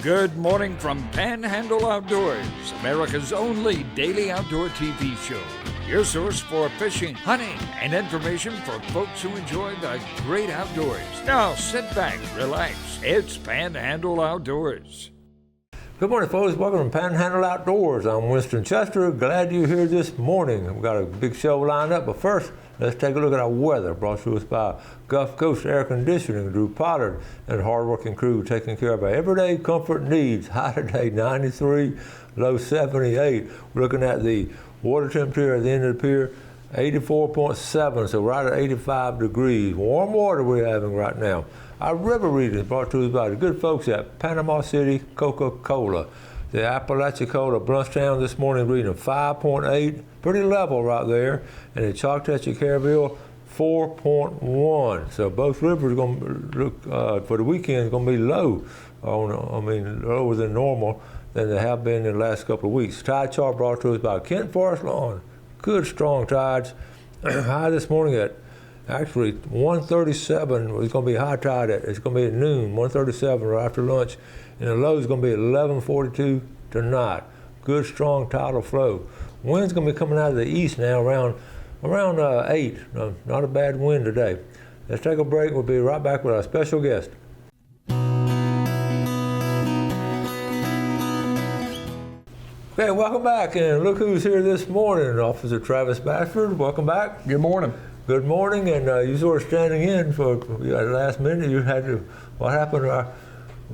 Good morning from Panhandle Outdoors, America's only daily outdoor TV show. Your source for fishing, hunting, and information for folks who enjoy the great outdoors. Now sit back, relax. It's Panhandle Outdoors. Good morning, folks. Welcome to Panhandle Outdoors. I'm Winston Chester. Glad you're here this morning. We've got a big show lined up, but first, let's take a look at our weather, brought to us by Gulf Coast Air Conditioning, Drew Pollard, and hardworking crew taking care of our everyday comfort needs. High today, 93, low 78. We're looking at the water temperature at the end of the pier, 84.7, so right at 85 degrees. Warm water we're having right now. Our river reading is brought to us by the good folks at Panama City Coca-Cola. The Apalachicola Brunchtown this morning reading 5.8, pretty level right there, and the Choctaw Caraville 4.1. So both rivers are going to look for the weekend is going to be low, lower than normal than they have been in the last couple of weeks. Tide chart brought to us by Kent Forest Lawn. Good strong tides. High this morning at actually 137. It's going to be high tide it's going to be at noon, 137 right after lunch. And the low is going to be at 11:42 tonight. Good strong tidal flow. Wind's going to be coming out of the east now around 8. Not a bad wind today. Let's take a break. We'll be right back with our special guest. Okay, welcome back. And look who's here this morning. Officer Travis Bashford, welcome back. Good morning. Good morning. And you sort of standing in for the last minute. You had to, what happened to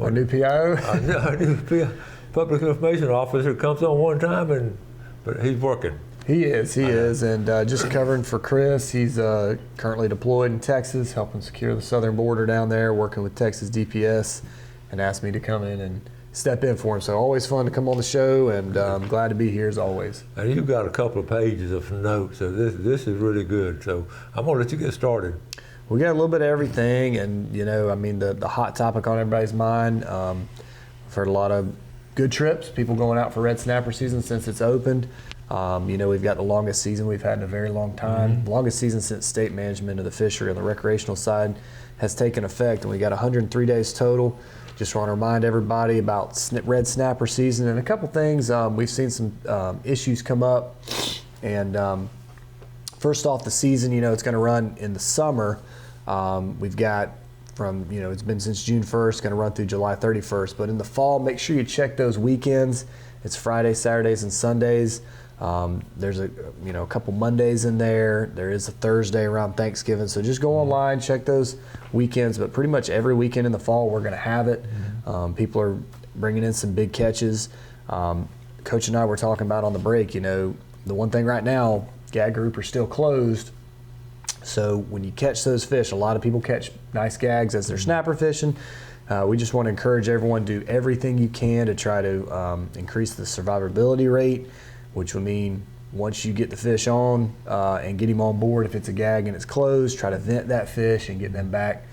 our new PIO? Our new PIO, public information officer, comes on one time, but he's working. He is, and just covering for Chris. He's currently deployed in Texas, helping secure the southern border down there, working with Texas DPS, and asked me to come in and step in for him. So always fun to come on the show, and I'm glad to be here as always. And you've got a couple of pages of notes, so this is really good. So I'm going to let you get started. We got a little bit of everything, and the hot topic on everybody's mind. I've heard a lot of good trips, people going out for red snapper season since it's opened. We've got the longest season we've had in a very long time. The longest season since state management of the fishery on the recreational side has taken effect, and we got 103 days total. Just want to remind everybody about red snapper season and a couple things. We've seen some issues come up, and first off, the season, it's going to run in the summer. We've got from, it's been since June 1st, going to run through July 31st. But in the fall, make sure you check those weekends. It's Fridays, Saturdays, and Sundays. There's a couple Mondays in there. There is a Thursday around Thanksgiving. So just go online, check those weekends. But pretty much every weekend in the fall, we're going to have it. People are bringing in some big catches. Coach and I were talking about on the break, the one thing right now, gag group are still closed. So when you catch those fish, a lot of people catch nice gags as they're snapper fishing. We just want to encourage everyone to do everything you can to try to increase the survivability rate, which would mean once you get the fish on and get him on board, if it's a gag and it's closed, try to vent that fish and get them back,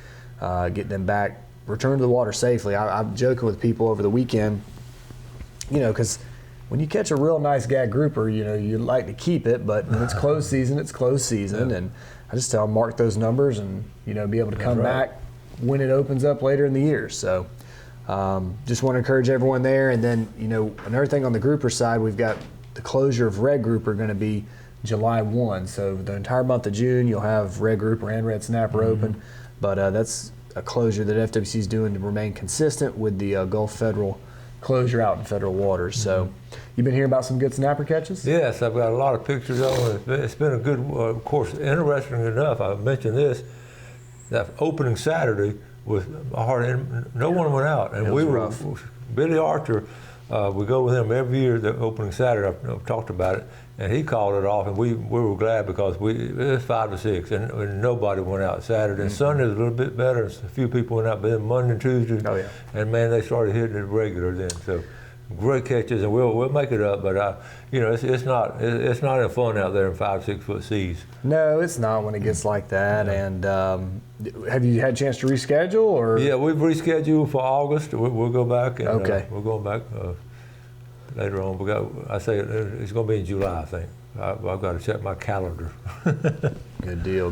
return to the water safely. I'm joking with people over the weekend, because when you catch a real nice gag grouper, you like to keep it, but when it's closed season, it's closed season. Yeah. And I just tell them mark those numbers and, be able to come back when it opens up later in the year. So just want to encourage everyone there. And then, another thing on the grouper side, we've got the closure of red grouper going to be July 1. So the entire month of June, you'll have red grouper and red snapper open. But that's a closure that FWC is doing to remain consistent with the Gulf Federal closure out in federal waters. So you've been hearing about some good snapper catches? Yes, I've got a lot of pictures on it. It's been a good, of course, interesting enough, I mentioned this, that opening Saturday was hard, no one went out. And we were rough. Billy Archer, we go with him every year, the opening Saturday, I've talked about it, and he called it off, and we were glad because it was 5 to 6, and nobody went out Saturday. And Sunday was a little bit better. A few people went out, but then Monday and Tuesday, and man, they started hitting it regular then. So great catches, and we'll make it up. But it's not any fun out there in 5-6 foot seas. No, it's not when it gets like that. And have you had a chance to reschedule, or? Yeah, we've rescheduled for August. We'll go back. And, okay. We're going back later on. It's going to be in July, I think. I've got to check my calendar. Good deal.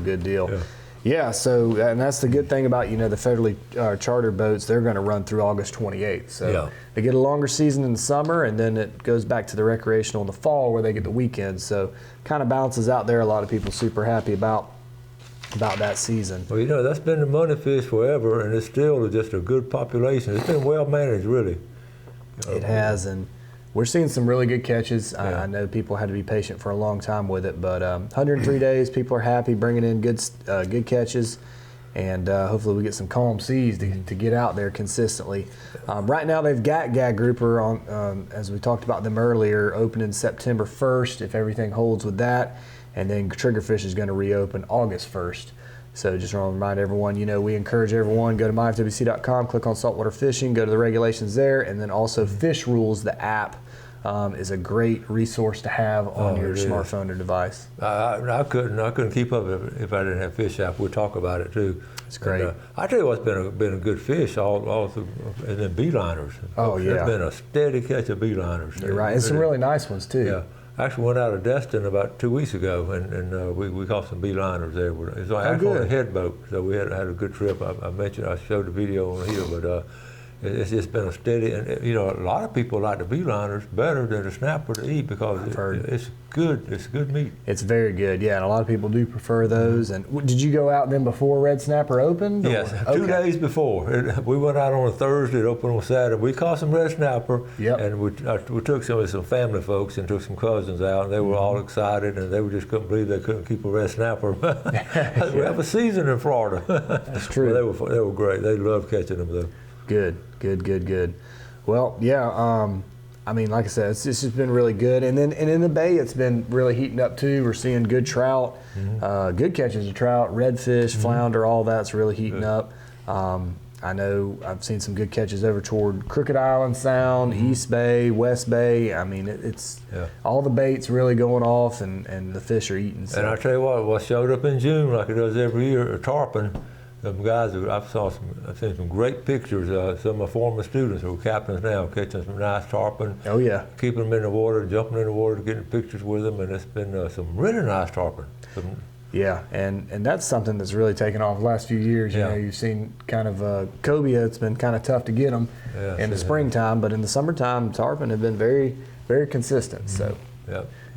Yeah. Yeah, so and that's the good thing about the federally chartered boats. They're going to run through August 28th. So they get a longer season in the summer, and then it goes back to the recreational in the fall where they get the weekends. So kind of balances out there. A lot of people super happy about that season. Well, that's been the money fish forever, and it's still just a good population. It's been well managed, really. It has, and we're seeing some really good catches. I know people had to be patient for a long time with it, but 103 days, people are happy, bringing in good catches, and hopefully we get some calm seas to get out there consistently. Right now they've got gag grouper on, as we talked about them earlier, opening September 1st if everything holds with that, and then triggerfish is going to reopen August 1st. So just want to remind everyone, we encourage everyone, go to myfwc.com, click on saltwater fishing, go to the regulations there, and then also Fish Rules, the app, is a great resource to have on your smartphone or device. I couldn't keep up if I didn't have Fish app. We'll talk about it too. It's great. And, I tell you what's been a good fish all through, and then beeliners. Oh yeah, there's been a steady catch of beeliners. You're right, and some really nice ones too. Yeah. I actually went out of Destin about 2 weeks ago, and we caught some beeliners there. It's actually on a head boat, so we had a good trip. I showed the video on here, but it's just been a steady, and a lot of people like the beeliners better than the snapper to eat because it's good. It's good meat. It's very good, yeah, and a lot of people do prefer those. And did you go out then before red snapper opened? Yes, 2 days before. We went out on a Thursday, it opened on Saturday. We caught some red snapper, and we took some family folks and took some cousins out, and they were all excited, and they just couldn't believe they couldn't keep a red snapper. We have a season in Florida. That's true. Well, they were great. They loved catching them though. Good. Well, yeah, I mean, like I said, it's just been really good. And then in the bay, it's been really heating up too. We're seeing good trout, good catches of trout, redfish, flounder, all that's really heating up. I know I've seen some good catches over toward Crooked Island Sound, East Bay, West Bay. I mean, it's all the baits really going off, and the fish are eating. So. And I tell you what showed up in June like it does every year, tarpon. Some guys, I've seen some great pictures. Some of my former students who are captains now catching some nice tarpon. Oh yeah. Keeping them in the water, jumping in the water, getting pictures with them, and it's been some really nice tarpon. Yeah, and that's something that's really taken off the last few years. You've seen kind of cobia. It's been kind of tough to get them in the springtime, but in the summertime, tarpon have been very, very consistent. So,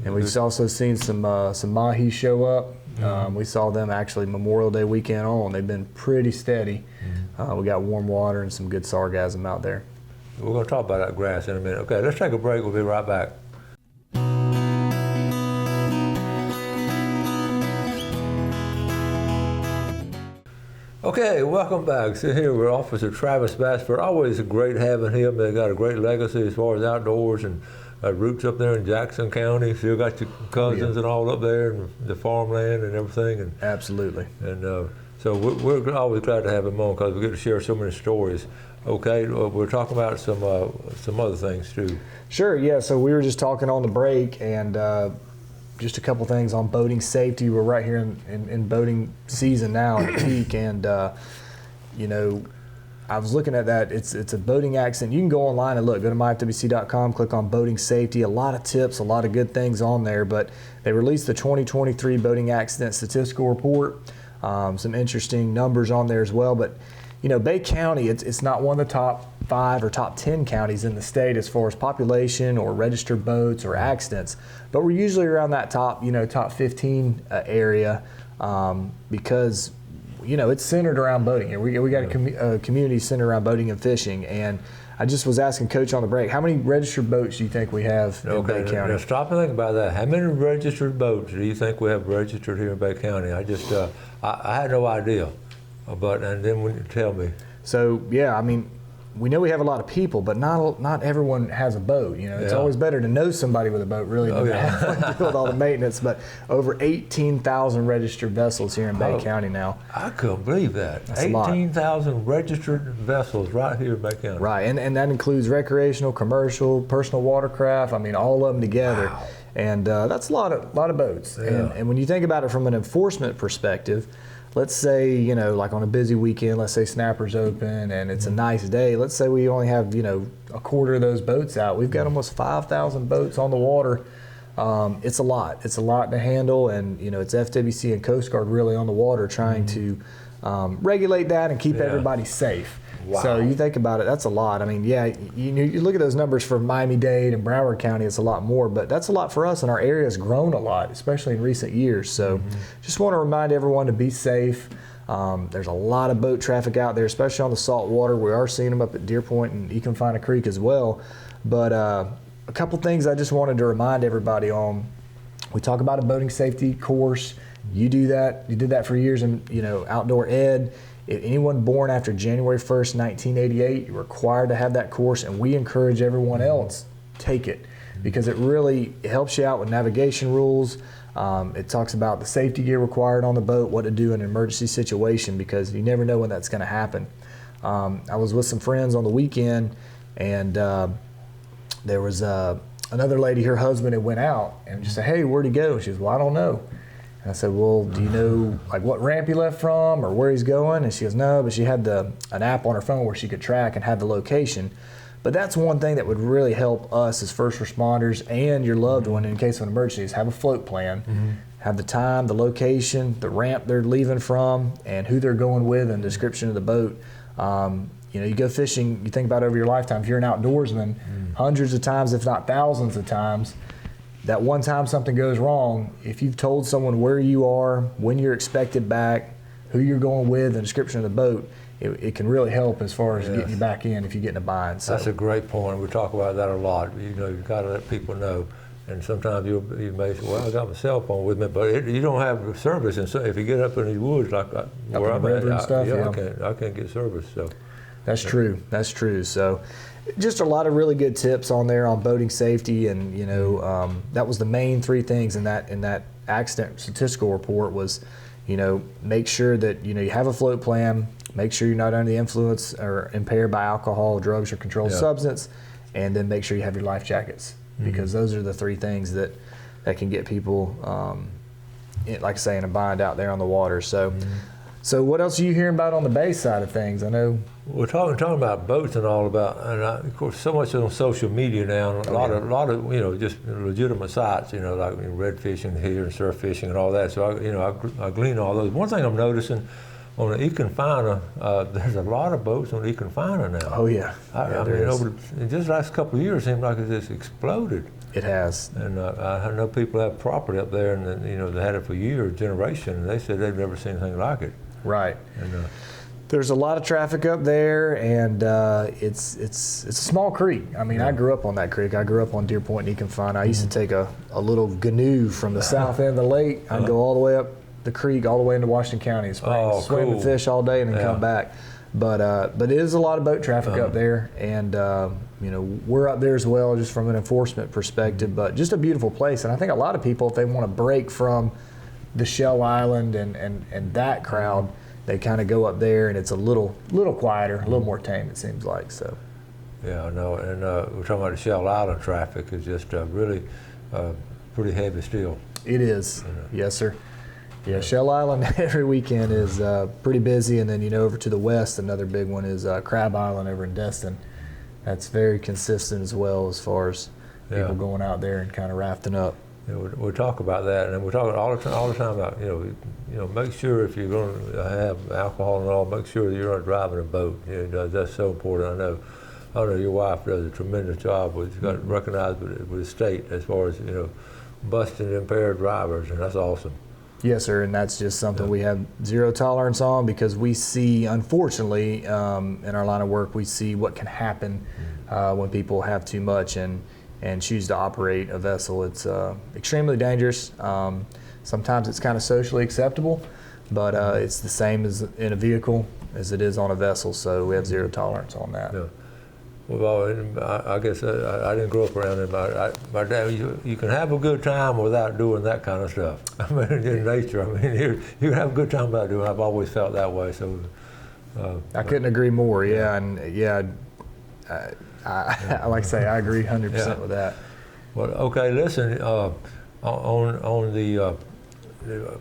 and we've also seen some mahi show up. We saw them actually Memorial Day weekend on. They've been pretty steady. We got warm water and some good sargassum out there. We're going to talk about that grass in a minute. Okay, let's take a break. We'll be right back. Okay, welcome back. So here we're Officer Travis Bassford. Always great having him. They got a great legacy as far as outdoors and roots up there in Jackson County. Still got your cousins and all up there, and the farmland and everything. And absolutely. And so we're always glad to have him on because we get to share so many stories. Okay, we're talking about some other things too. Sure. Yeah. So we were just talking on the break, and just a couple things on boating safety. We're right here in boating season now at the peak, and I was looking at that. It's a boating accident. You can go online and look. Go to myfwc.com, click on boating safety. A lot of tips, a lot of good things on there. But they released the 2023 boating accident statistical report. Some interesting numbers on there as well. But Bay County, it's not one of the top 5 or top 10 counties in the state as far as population or registered boats or accidents. But we're usually around that top 15 area because. It's centered around boating here. We got a community centered around boating and fishing. And I just was asking Coach on the break, how many registered boats do you think we have in Bay County? Now stop and think about that. How many registered boats do you think we have registered here in Bay County? I just, I had no idea. And then when you tell me. So, yeah, I mean, we know we have a lot of people, but not everyone has a boat. It's always better to know somebody with a boat, really, than to have to deal with all the maintenance. But over 18,000 registered vessels here in Bay County now. I couldn't believe that. 18,000 registered vessels right here in Bay County. Right, and that includes recreational, commercial, personal watercraft. I mean, all of them together. Wow. And that's a lot of boats. Yeah. And when you think about it from an enforcement perspective, let's say, like on a busy weekend, let's say Snapper's open and it's a nice day. Let's say we only have, a quarter of those boats out. We've got almost 5,000 boats on the water it's a lot. It's a lot to handle, and it's FWC and Coast Guard really on the water trying to regulate that and keep everybody safe. Wow. So you think about it, that's a lot. I mean, you look at those numbers for Miami-Dade and Broward County, it's a lot more, but that's a lot for us, and our area has grown a lot, especially in recent years. So just want to remind everyone to be safe. There's a lot of boat traffic out there, especially on the salt water. We are seeing them up at Deer Point and Econfina Creek as well. But a couple things I just wanted to remind everybody on. We talk about a boating safety course. You do that. You did that for years in outdoor ed. If anyone born after January 1st, 1988, you're required to have that course, and we encourage everyone else, take it, because it really helps you out with navigation rules. It talks about the safety gear required on the boat, what to do in an emergency situation, because you never know when that's going to happen. I was with some friends on the weekend, and there was another lady, her husband had went out, and just said, "Hey, where'd he go?" She goes, "Well, I don't know." And I said, "Well, do you know what ramp he left from or where he's going?" And she goes, "No," but she had an app on her phone where she could track and have the location. But that's one thing that would really help us as first responders and your loved one in case of an emergency is have a float plan, have the time, the location, the ramp they're leaving from, and who they're going with, and description of the boat. You go fishing, you think about over your lifetime, if you're an outdoorsman, hundreds of times, if not thousands of times, that one time something goes wrong, if you've told someone where you are, when you're expected back, who you're going with, and description of the boat, it can really help as far as getting you back in if you get in a bind. So. That's a great point. We talk about that a lot. You've got to let people know. And sometimes you may say, "Well, I got my cell phone with me," but you don't have service. And so if you get up in these woods like where I'm at, I can't get service. So that's true. That's true. So just a lot of really good tips on there on boating safety, and that was the main three things in that accident statistical report was, make sure that you have a float plan, make sure you're not under the influence or impaired by alcohol, drugs, or controlled substance, and then make sure you have your life jackets, because those are the three things that can get people, like I say, in a bind out there on the water. So. So what else are you hearing about on the bay side of things? I know we're talking about boats and all about, and of course, so much on social media now. And a lot of just legitimate sites, like red fishing here and surf fishing and all that. So I glean all those. One thing I'm noticing on the Econfina, there's a lot of boats on the Econfina now. Oh yeah, I mean, in just the last couple of years, it seems like it's just exploded. It has. And I know people have property up there, and they had it for years, generation, and they said they've never seen anything like it. Right. And, there's a lot of traffic up there, and it's a small creek. I mean, I grew up on that creek. I grew up on Deer Point and Econfina. I used to take a little canoe from the south end of the lake. I'd go all the way up the creek, all the way into Washington County and swim and fish all day and then come back. But it is a lot of boat traffic up there, and we're up there as well, just from an enforcement perspective. But just a beautiful place, and I think a lot of people, if they want to break from the Shell Island and that crowd, they kind of go up there, and it's a little quieter, a little more tame, it seems like. So. Yeah, I know, and we're talking about the Shell Island traffic is just really pretty heavy still. It is, yes, sir. Yeah, Shell Island every weekend is pretty busy, and then over to the west, another big one is Crab Island over in Destin. That's very consistent as well as far as people going out there and kind of rafting up. Yeah, we talk about that, and we're talking all the time about make sure if you're going to have alcohol and all, make sure that you're not driving a boat. That's so important. I know your wife does a tremendous job with got recognized with the state as far as busting impaired drivers, and that's awesome. Yes, sir, and that's just something we have zero tolerance on, because we see, unfortunately, in our line of work, we see what can happen when people have too much and choose to operate a vessel. It's extremely dangerous. Sometimes it's kind of socially acceptable, but it's the same as in a vehicle as it is on a vessel, so we have zero tolerance on that. Yeah. Well, I guess I didn't grow up around it. My dad, you can have a good time without doing that kind of stuff. I mean, in nature, you can have a good time without doing it. I've always felt that way. So I couldn't agree more. Yeah, and I like to say I agree 100% with that. Well, okay, listen. On the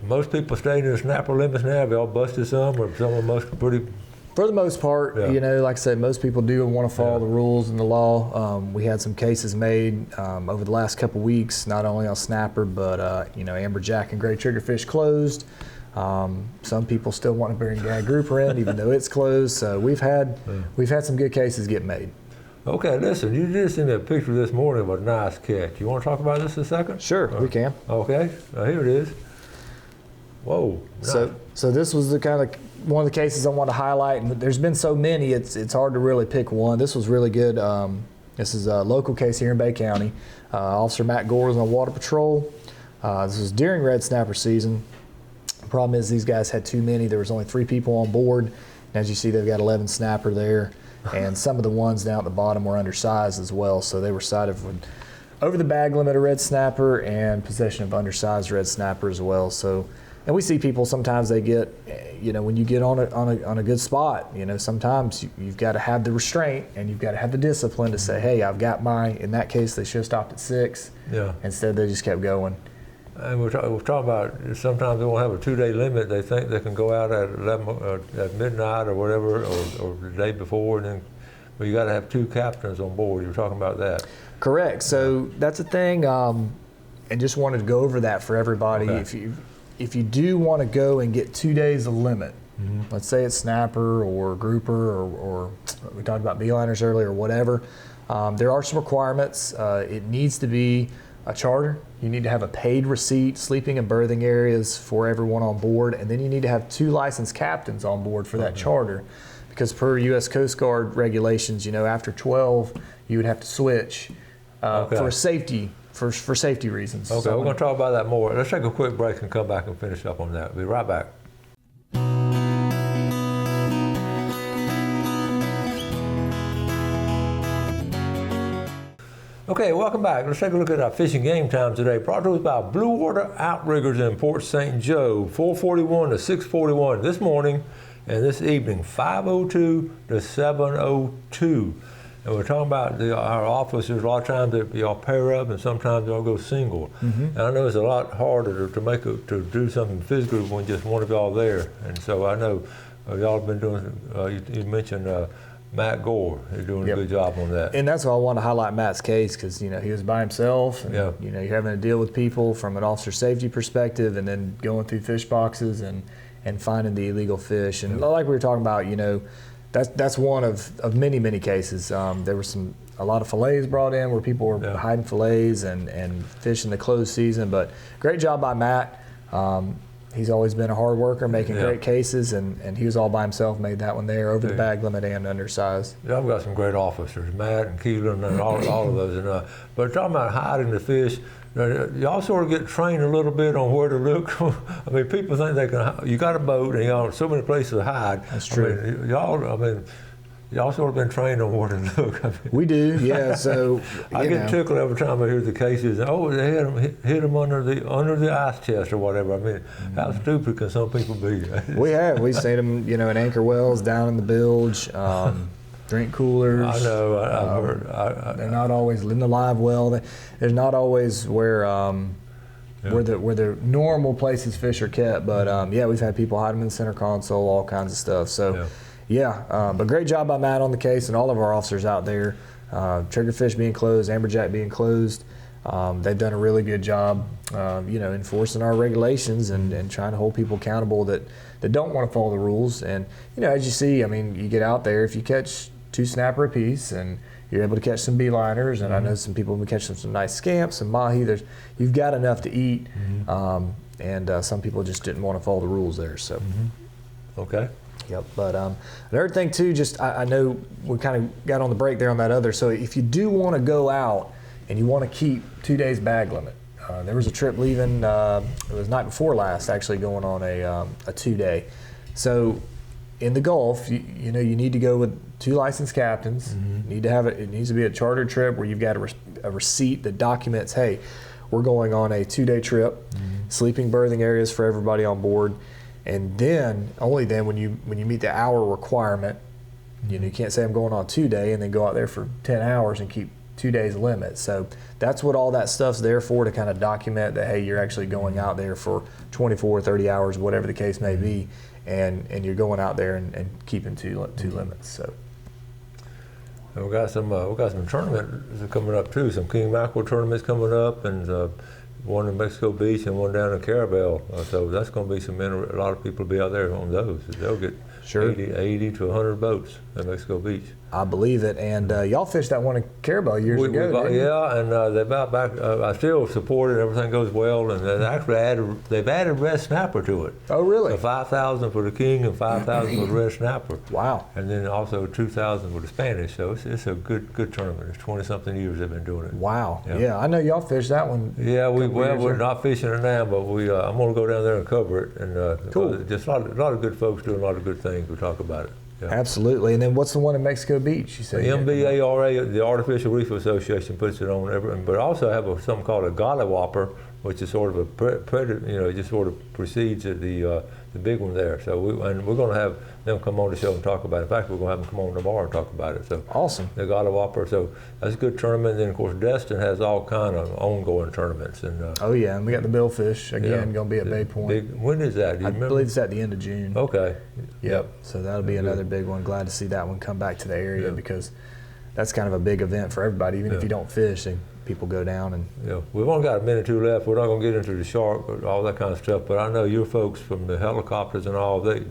most people staying in the snapper limits now. Have y'all busted some, or some of them pretty For the most part, Yeah. you know, like I said, most people do want to follow the rules and the law. We had some cases made over the last couple weeks, not only on snapper, but you know, amberjack and gray triggerfish closed. Some people still want to bring gag grouper in, even though it's closed. So we've had some good cases get made. Okay, listen, you did send me a picture this morning of a nice catch. You want to talk about this a second? Sure, we can. Okay, here it is. Whoa. Nice. So this was the kind of one of the cases I want to highlight, and there's been so many, it's hard to really pick one. This was really good. This is a local case here in Bay County. Officer Matt Gore was on water patrol. This was during red snapper season. The problem is these guys had too many. There was only 3 people on board. And as you see, they've got 11 snapper there, and some of the ones down at the bottom were undersized as well. So they were cited for over the bag limit of red snapper and possession of undersized red snapper as well. So. And we see people sometimes they get, you know, when you get on a good spot, you know, sometimes you've got to have the restraint and you've got to have the discipline to say, hey, I've got in that case, they should have stopped at 6. Yeah. Instead, they just kept going. And we're talking about sometimes they won't have a 2-day limit. They think they can go out at 11 at midnight or whatever, or the day before, and then, but you got to have 2 captains on board. You were talking about that. Correct. So that's a thing, and just wanted to go over that for everybody. Okay. If you do want to go and get 2 days of limit, let's say it's snapper or grouper or we talked about beeliners earlier or whatever, there are some requirements. It needs to be a charter. You need to have a paid receipt, sleeping and berthing areas for everyone on board, and then you need to have 2 licensed captains on board for that charter, because per U.S. Coast Guard regulations, you know, after 12, you would have to switch for safety. For safety reasons. Okay, So we're going to talk about that more. Let's take a quick break and come back and finish up on that. We'll be right back. Okay, welcome back. Let's take a look at our fishing game time today. Brought to us by Blue Water Outriggers in Port St. Joe, 4:41 to 6:41 this morning and this evening, 5:02 to 7:02. And we're talking about our officers. A lot of times y'all pair up, and sometimes y'all go single. And I know it's a lot harder to do something physical when just one of y'all there. And so I know y'all have been doing. You mentioned Matt Gore. He's doing a good job on that. And that's why I want to highlight Matt's case, because you know he was by himself. And, you know, you're having to deal with people from an officer safety perspective, and then going through fish boxes and finding the illegal fish. And like we were talking about, you know. That's one of many cases. There were a lot of fillets brought in where people were hiding fillets and fishing the closed season. But great job by Matt. He's always been a hard worker, making great cases, and he was all by himself, made that one there over the bag limit and undersized. Yeah, I've got some great officers, Matt and Keelan and all of those. And, but talking about hiding the fish, y'all sort of get trained a little bit on where to look. I mean, people think they can. You got a boat, and y'all so many places to hide. That's true. I mean, y'all sort of been trained on where to look. I mean, we do, yeah. So I get tickled every time I hear the cases. Oh, they hit them under the ice chest or whatever. I mean, how stupid can some people be? We've seen them, you know, in anchor wells, down in the bilge. Drink coolers. I know. I've heard. They're not always in the live well. There's not always where the normal places fish are kept. But we've had people hide them in the center console, all kinds of stuff. So but great job by Matt on the case and all of our officers out there. Triggerfish being closed, amberjack being closed. They've done a really good job, enforcing our regulations and trying to hold people accountable that don't want to follow the rules. And as you see, I mean, you get out there, if you catch 2 snapper apiece and you're able to catch some beeliners, and I know some people will catch some nice scamps and mahi. You've got enough to eat, and some people just didn't want to follow the rules there. So, okay. Yep. But another thing too, just I know we kind of got on the break there on that other. So if you do want to go out and you want to keep 2 days bag limit, there was a trip leaving. It was night before last, actually going on a 2-day. So in the Gulf, you need to go with 2 licensed captains. You need to have it needs to be a chartered trip where you've got a receipt that documents, hey, we're going on a 2-day trip, sleeping berthing areas for everybody on board. And then, only then, when you meet the hour requirement, you can't say I'm going on 2-day and then go out there for 10 hours and keep 2 days limit. So that's what all that stuff's there for, to kind of document that, hey, you're actually going out there for 24, 30 hours, whatever the case may be. and you're going out there and keeping two limits. So. And we got some tournaments coming up too. Some king mackerel tournaments coming up, and one in Mexico Beach and one down in Carabel. So that's going to be a lot of people will be out there on those. They'll get sure. 80 to 100 boats at Mexico Beach. I believe it. And y'all fished that one in Carabel years ago. Yeah, and they about back. I still support it. Everything goes well, and they've added red snapper to it. Oh, really? So 5,000 for the king and 5,000 for the red snapper. Wow. And then also 2,000 for the Spanish. So it's a good tournament. It's 20-something years they've been doing it. Wow. Yeah, I know y'all fished that one. Yeah, we're not fishing it now, but I'm going to go down there and cover it. And cool. Just a lot of good folks doing a lot of good things. We talk about it. Yeah. Absolutely. And then what's the one in Mexico Beach? You said the MBARA, the Artificial Reef Association, puts it on but also have something called a gollywhopper, which is sort of a predator. It just sort of precedes the big one there. So we're going to have them come on the show and talk about it. In fact, we're going to have them come on tomorrow and talk about it. So awesome. The gollywhopper. So that's a good tournament. And then of course Destin has all kind of ongoing tournaments. And oh yeah, and we got the billfish again going to be at Bay Point. When is that? Do you remember? Believe it's at the end of June. Okay. Yep. So that'll be another big one. Glad to see that one come back to the area because that's kind of a big event for everybody. Even if you don't fish, people go down and. Yeah, we've only got a minute or two left. We're not going to get into the shark or all that kind of stuff. But I know your folks from the helicopters and all, they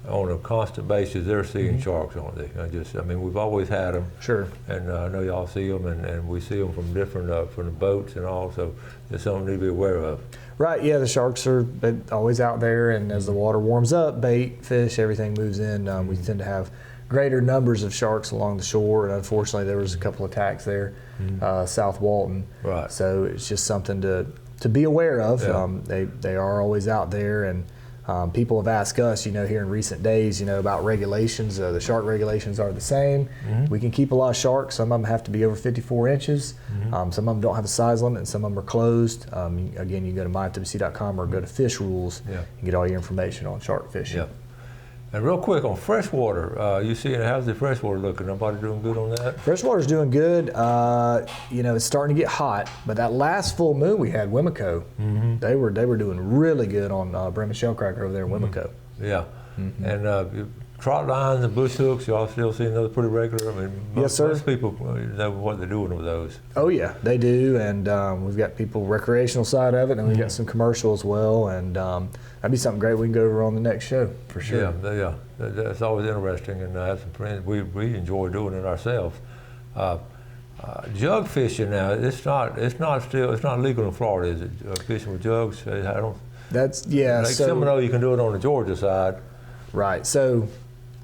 on a constant basis they're seeing sharks, aren't they? We've always had them. Sure. And I know y'all see them, and we see them from different from the boats and all. So it's something to be aware of. Right, yeah, the sharks are always out there, and as the water warms up, bait, fish, everything moves in. We tend to have greater numbers of sharks along the shore, and unfortunately there was a couple attacks there, South Walton. Right. So it's just something to be aware of. Yeah. They are always out there, and people have asked us, here in recent days, about regulations. The shark regulations are the same. We can keep a lot of sharks. Some of them have to be over 54 inches. Some of them don't have a size limit, and some of them are closed. Again, you can go to myfwc.com or go to Fish Rules and get all your information on shark fishing. Yeah. And real quick on freshwater, you see, how's the freshwater looking? Nobody doing good on that? Freshwater's doing good. It's starting to get hot, but that last full moon we had, Wimico, they were doing really good on Bremen Shellcracker over there in Wimico. Yeah, and trot lines and bush hooks, y'all still seeing those pretty regular? Yes, sir. Most people know what they're doing with those. Oh yeah, they do, and we've got people recreational side of it, and we've got some commercial as well, and that'd be something great we can go over on the next show for sure. Yeah, that's always interesting, and I have some friends we enjoy doing it ourselves. Jug fishing now, it's not legal in Florida, is it? Fishing with jugs, I don't. That's Seminole, you can do it on the Georgia side. Right. So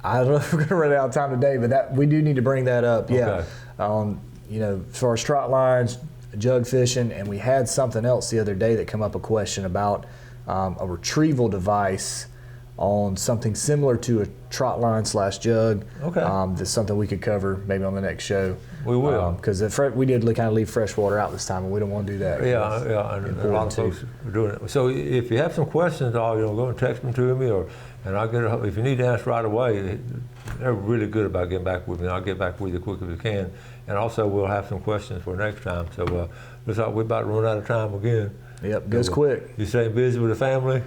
I don't know if we're going to run out of time today, but we do need to bring that up. Yeah. Okay. As far as trot lines, jug fishing, and we had something else the other day that came up, a question about a retrieval device on something similar to a trot line / jug. Okay. That's something we could cover maybe on the next show. We will. Because we did kind of leave fresh water out this time, and we don't want to do that. Yeah, and a lot of folks are doing it. So if you have some questions, go and text them to me, and I'll get if you need to ask right away. They're really good about getting back with me. I'll get back with you as quick as we can, and also we'll have some questions for next time. So looks like we're about to run out of time again. Yep, goes quick. You staying busy with the family?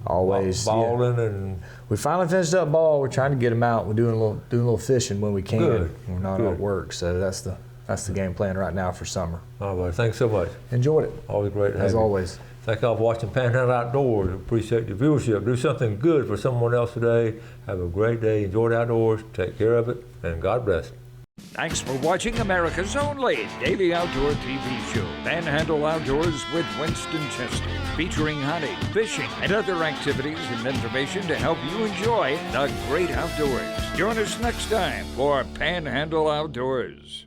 Always. Balling and. We finally finished up ball. We're trying to get them out. We're doing a little fishing when we can. Good. We're not at work, so that's the game plan right now for summer. All right, thanks so much. Enjoyed it. Always great to have you. As always. Thank y'all for watching Panhandle Outdoors. Appreciate your viewership. Do something good for someone else today. Have a great day. Enjoy the outdoors. Take care of it, and God bless. Thanks for watching America's only daily outdoor TV show, Panhandle Outdoors with Winston Chester, featuring hunting, fishing, and other activities and information to help you enjoy the great outdoors. Join us next time for Panhandle Outdoors.